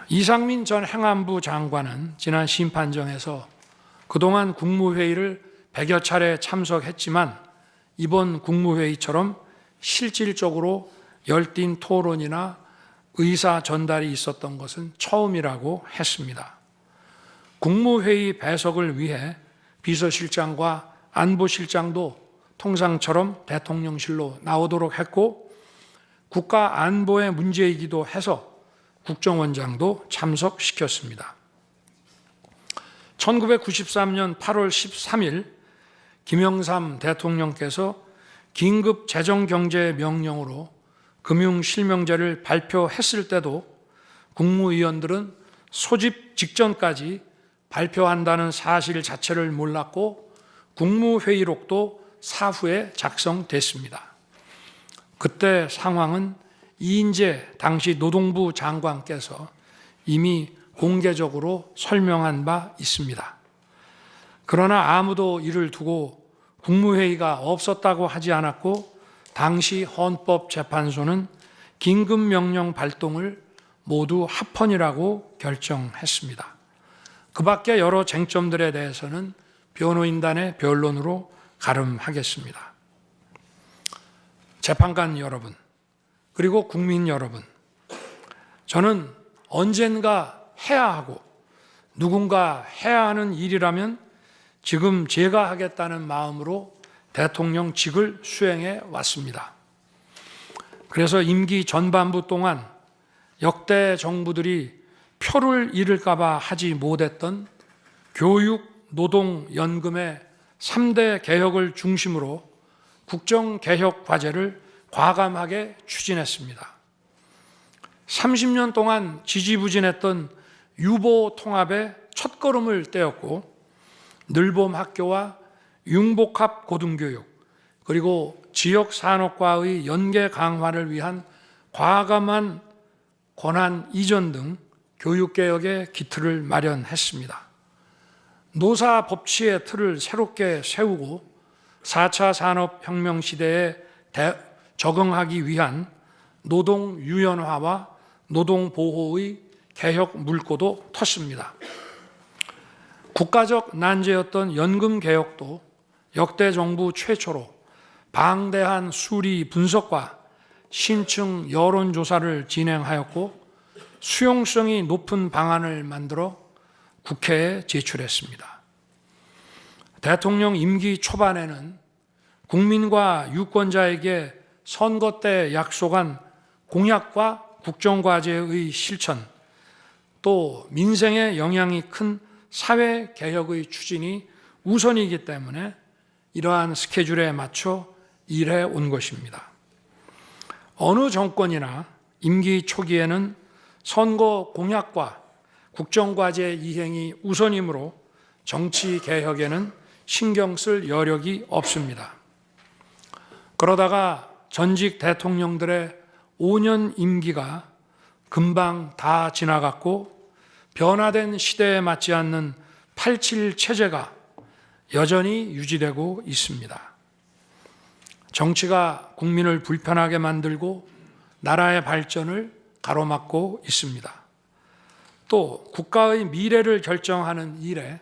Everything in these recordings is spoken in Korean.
이상민 전 행안부 장관은 지난 심판정에서 그동안 국무회의를 100여 차례 참석했지만 이번 국무회의처럼 실질적으로 열띤 토론이나 의사 전달이 있었던 것은 처음이라고 했습니다. 국무회의 배석을 위해 비서실장과 안보실장도 통상처럼 대통령실로 나오도록 했고, 국가안보의 문제이기도 해서 국정원장도 참석시켰습니다. 1993년 8월 13일 김영삼 대통령께서 긴급 재정경제명령으로 금융실명제를 발표했을 때도 국무위원들은 소집 직전까지 발표한다는 사실 자체를 몰랐고 국무회의록도 사후에 작성됐습니다. 그때 상황은 이인재 당시 노동부 장관께서 이미 공개적으로 설명한 바 있습니다. 그러나 아무도 이를 두고 국무회의가 없었다고 하지 않았고, 당시 헌법재판소는 긴급명령 발동을 모두 합헌이라고 결정했습니다. 그 밖에 여러 쟁점들에 대해서는 변호인단의 변론으로 가름하겠습니다. 재판관 여러분, 그리고 국민 여러분, 저는 언젠가 해야 하고 누군가 해야 하는 일이라면 지금 제가 하겠다는 마음으로 대통령직을 수행해 왔습니다. 그래서 임기 전반부 동안 역대 정부들이 표를 잃을까 봐 하지 못했던 교육, 노동, 연금의 3대 개혁을 중심으로 국정개혁 과제를 과감하게 추진했습니다. 30년 동안 지지부진했던 유보 통합의 첫걸음을 떼었고, 늘봄 학교와 융복합 고등교육, 그리고 지역산업과의 연계 강화를 위한 과감한 권한 이전 등 교육개혁의 기틀을 마련했습니다. 노사 법치의 틀을 새롭게 세우고 4차 산업혁명 시대에 적응하기 위한 노동 유연화와 노동 보호의 개혁 물꼬도 텄습니다. 국가적 난제였던 연금 개혁도 역대 정부 최초로 방대한 수리 분석과 신층 여론조사를 진행하였고, 수용성이 높은 방안을 만들어 국회에 제출했습니다. 대통령 임기 초반에는 국민과 유권자에게 선거 때 약속한 공약과 국정과제의 실천, 또 민생에 영향이 큰 사회개혁의 추진이 우선이기 때문에 이러한 스케줄에 맞춰 일해 온 것입니다. 어느 정권이나 임기 초기에는 선거 공약과 국정과제 이행이 우선이므로 정치개혁에는 신경 쓸 여력이 없습니다. 그러다가 전직 대통령들의 5년 임기가 금방 다 지나갔고, 변화된 시대에 맞지 않는 87 체제가 여전히 유지되고 있습니다. 정치가 국민을 불편하게 만들고 나라의 발전을 가로막고 있습니다. 또 국가의 미래를 결정하는 일에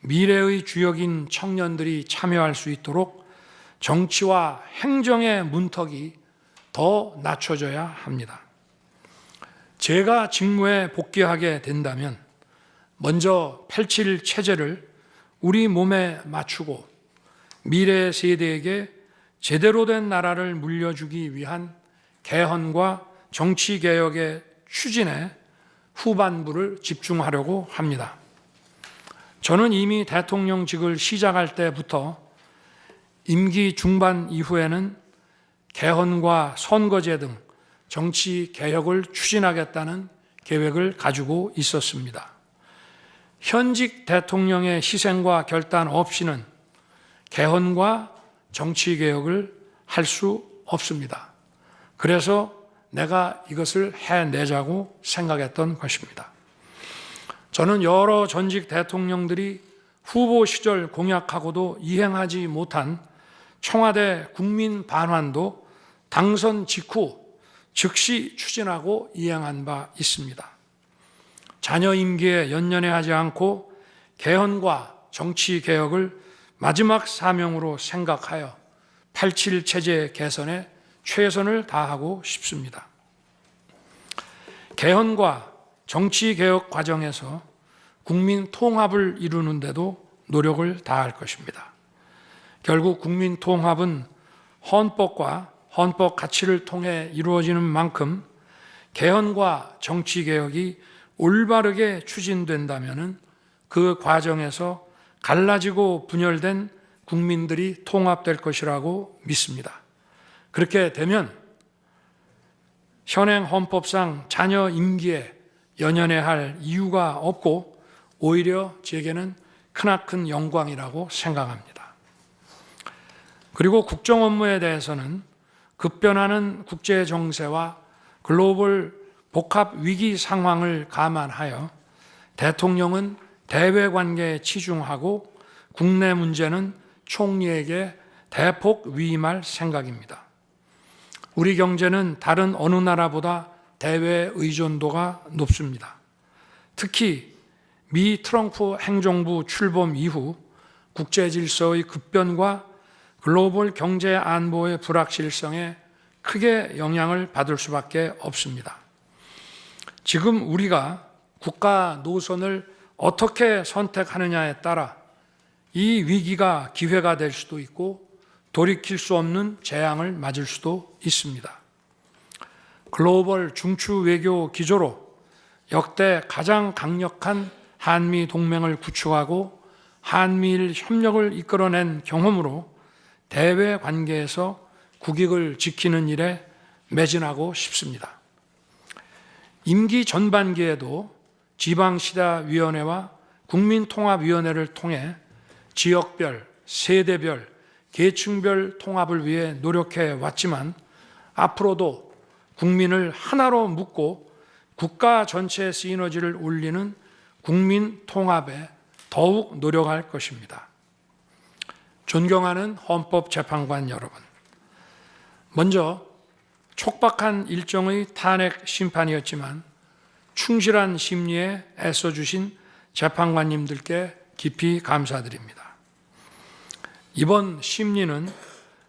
미래의 주역인 청년들이 참여할 수 있도록 정치와 행정의 문턱이 더 낮춰져야 합니다. 제가 직무에 복귀하게 된다면 먼저 87 체제를 우리 몸에 맞추고 미래 세대에게 제대로 된 나라를 물려주기 위한 개헌과 정치개혁의 추진에 후반부를 집중하려고 합니다. 저는 이미 대통령직을 시작할 때부터 임기 중반 이후에는 개헌과 선거제 등 정치 개혁을 추진하겠다는 계획을 가지고 있었습니다. 현직 대통령의 희생과 결단 없이는 개헌과 정치 개혁을 할 수 없습니다. 그래서 내가 이것을 해내자고 생각했던 것입니다. 저는 여러 전직 대통령들이 후보 시절 공약하고도 이행하지 못한 청와대 국민 반환도 당선 직후 즉시 추진하고 이행한 바 있습니다. 자녀 임기에 연연해하지 않고 개헌과 정치 개혁을 마지막 사명으로 생각하여 87 체제 개선에 최선을 다하고 싶습니다. 개헌과 정치 개혁 과정에서 국민 통합을 이루는 데도 노력을 다할 것입니다. 결국 국민 통합은 헌법과 헌법 가치를 통해 이루어지는 만큼 개헌과 정치 개혁이 올바르게 추진된다면 그 과정에서 갈라지고 분열된 국민들이 통합될 것이라고 믿습니다. 그렇게 되면 현행 헌법상 자녀 임기에 연연해할 이유가 없고 오히려 제게는 크나큰 영광이라고 생각합니다. 그리고 국정 업무에 대해서는 급변하는 국제 정세와 글로벌 복합 위기 상황을 감안하여 대통령은 대외 관계에 치중하고 국내 문제는 총리에게 대폭 위임할 생각입니다. 우리 경제는 다른 어느 나라보다 대외 의존도가 높습니다. 특히 미 트럼프 행정부 출범 이후 국제 질서의 급변과 글로벌 경제 안보의 불확실성에 크게 영향을 받을 수밖에 없습니다. 지금 우리가 국가 노선을 어떻게 선택하느냐에 따라 이 위기가 기회가 될 수도 있고 돌이킬 수 없는 재앙을 맞을 수도 있습니다. 글로벌 중추 외교 기조로 역대 가장 강력한 한미 동맹을 구축하고 한미일 협력을 이끌어낸 경험으로 대외 관계에서 국익을 지키는 일에 매진하고 싶습니다. 임기 전반기에도 지방시다위원회와 국민통합위원회를 통해 지역별, 세대별, 계층별 통합을 위해 노력해 왔지만 앞으로도 국민을 하나로 묶고 국가 전체 시너지를 올리는 국민 통합에 더욱 노력할 것입니다. 존경하는 헌법재판관 여러분, 먼저 촉박한 일정의 탄핵 심판이었지만 충실한 심리에 애써주신 재판관님들께 깊이 감사드립니다. 이번 심리는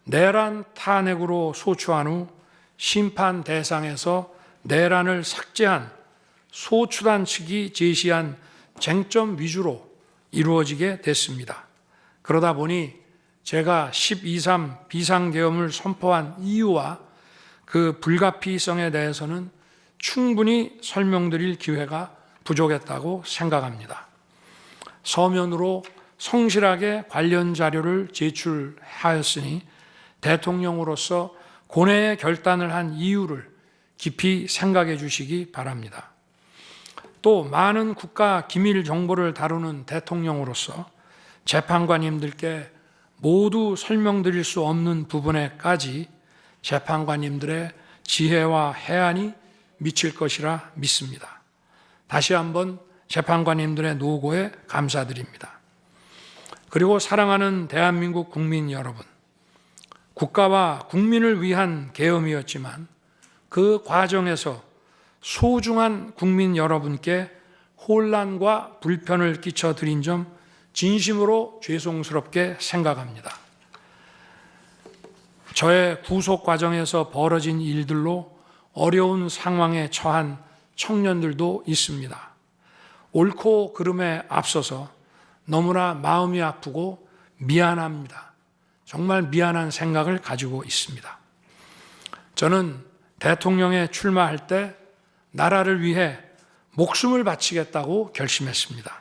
내란 탄핵으로 소추한 후 심판 대상에서 내란을 삭제한 소추단 측이 제시한 쟁점 위주로 이루어지게 됐습니다. 그러다 보니 제가 12.3 비상계엄을 선포한 이유와 그 불가피성에 대해서는 충분히 설명드릴 기회가 부족했다고 생각합니다. 서면으로 성실하게 관련 자료를 제출하였으니 대통령으로서 고뇌의 결단을 한 이유를 깊이 생각해 주시기 바랍니다. 또 많은 국가 기밀 정보를 다루는 대통령으로서 재판관님들께 모두 설명드릴 수 없는 부분에까지 재판관님들의 지혜와 해안이 미칠 것이라 믿습니다. 다시 한번 재판관님들의 노고에 감사드립니다. 그리고 사랑하는 대한민국 국민 여러분, 국가와 국민을 위한 계엄이었지만 그 과정에서 소중한 국민 여러분께 혼란과 불편을 끼쳐드린 점 진심으로 죄송스럽게 생각합니다. 저의 구속 과정에서 벌어진 일들로 어려운 상황에 처한 청년들도 있습니다. 옳고 그름에 앞서서 너무나 마음이 아프고 미안합니다. 정말 미안한 생각을 가지고 있습니다. 저는 대통령에 출마할 때 나라를 위해 목숨을 바치겠다고 결심했습니다.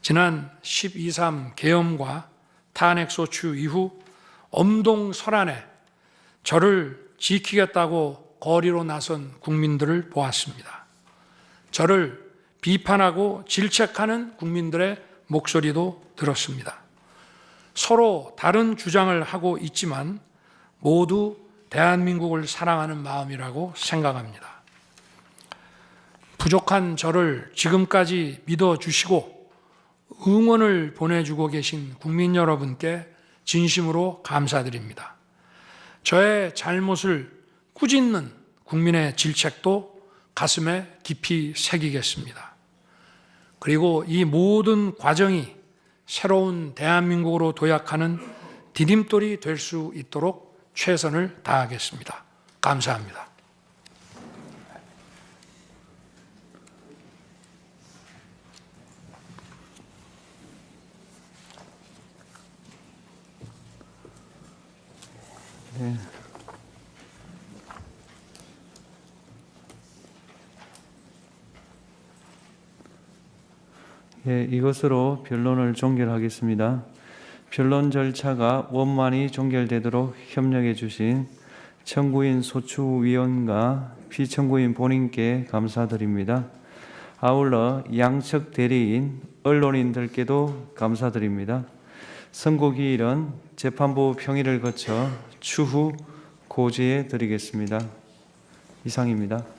지난 12.3 계엄과 탄핵소추 이후 엄동설안에 저를 지키겠다고 거리로 나선 국민들을 보았습니다. 저를 비판하고 질책하는 국민들의 목소리도 들었습니다. 서로 다른 주장을 하고 있지만 모두 대한민국을 사랑하는 마음이라고 생각합니다. 부족한 저를 지금까지 믿어주시고 응원을 보내주고 계신 국민 여러분께 진심으로 감사드립니다. 저의 잘못을 꾸짖는 국민의 질책도 가슴에 깊이 새기겠습니다. 그리고 이 모든 과정이 새로운 대한민국으로 도약하는 디딤돌이 될 수 있도록 최선을 다하겠습니다. 감사합니다. 네. 예, 이것으로 변론을 종결하겠습니다. 변론 절차가 원만히 종결되도록 협력해 주신 청구인 소추위원과 피청구인 본인께 감사드립니다. 아울러 양측 대리인, 언론인들께도 감사드립니다. 선고기일은 재판부 평의를 거쳐 추후 고지해 드리겠습니다. 이상입니다.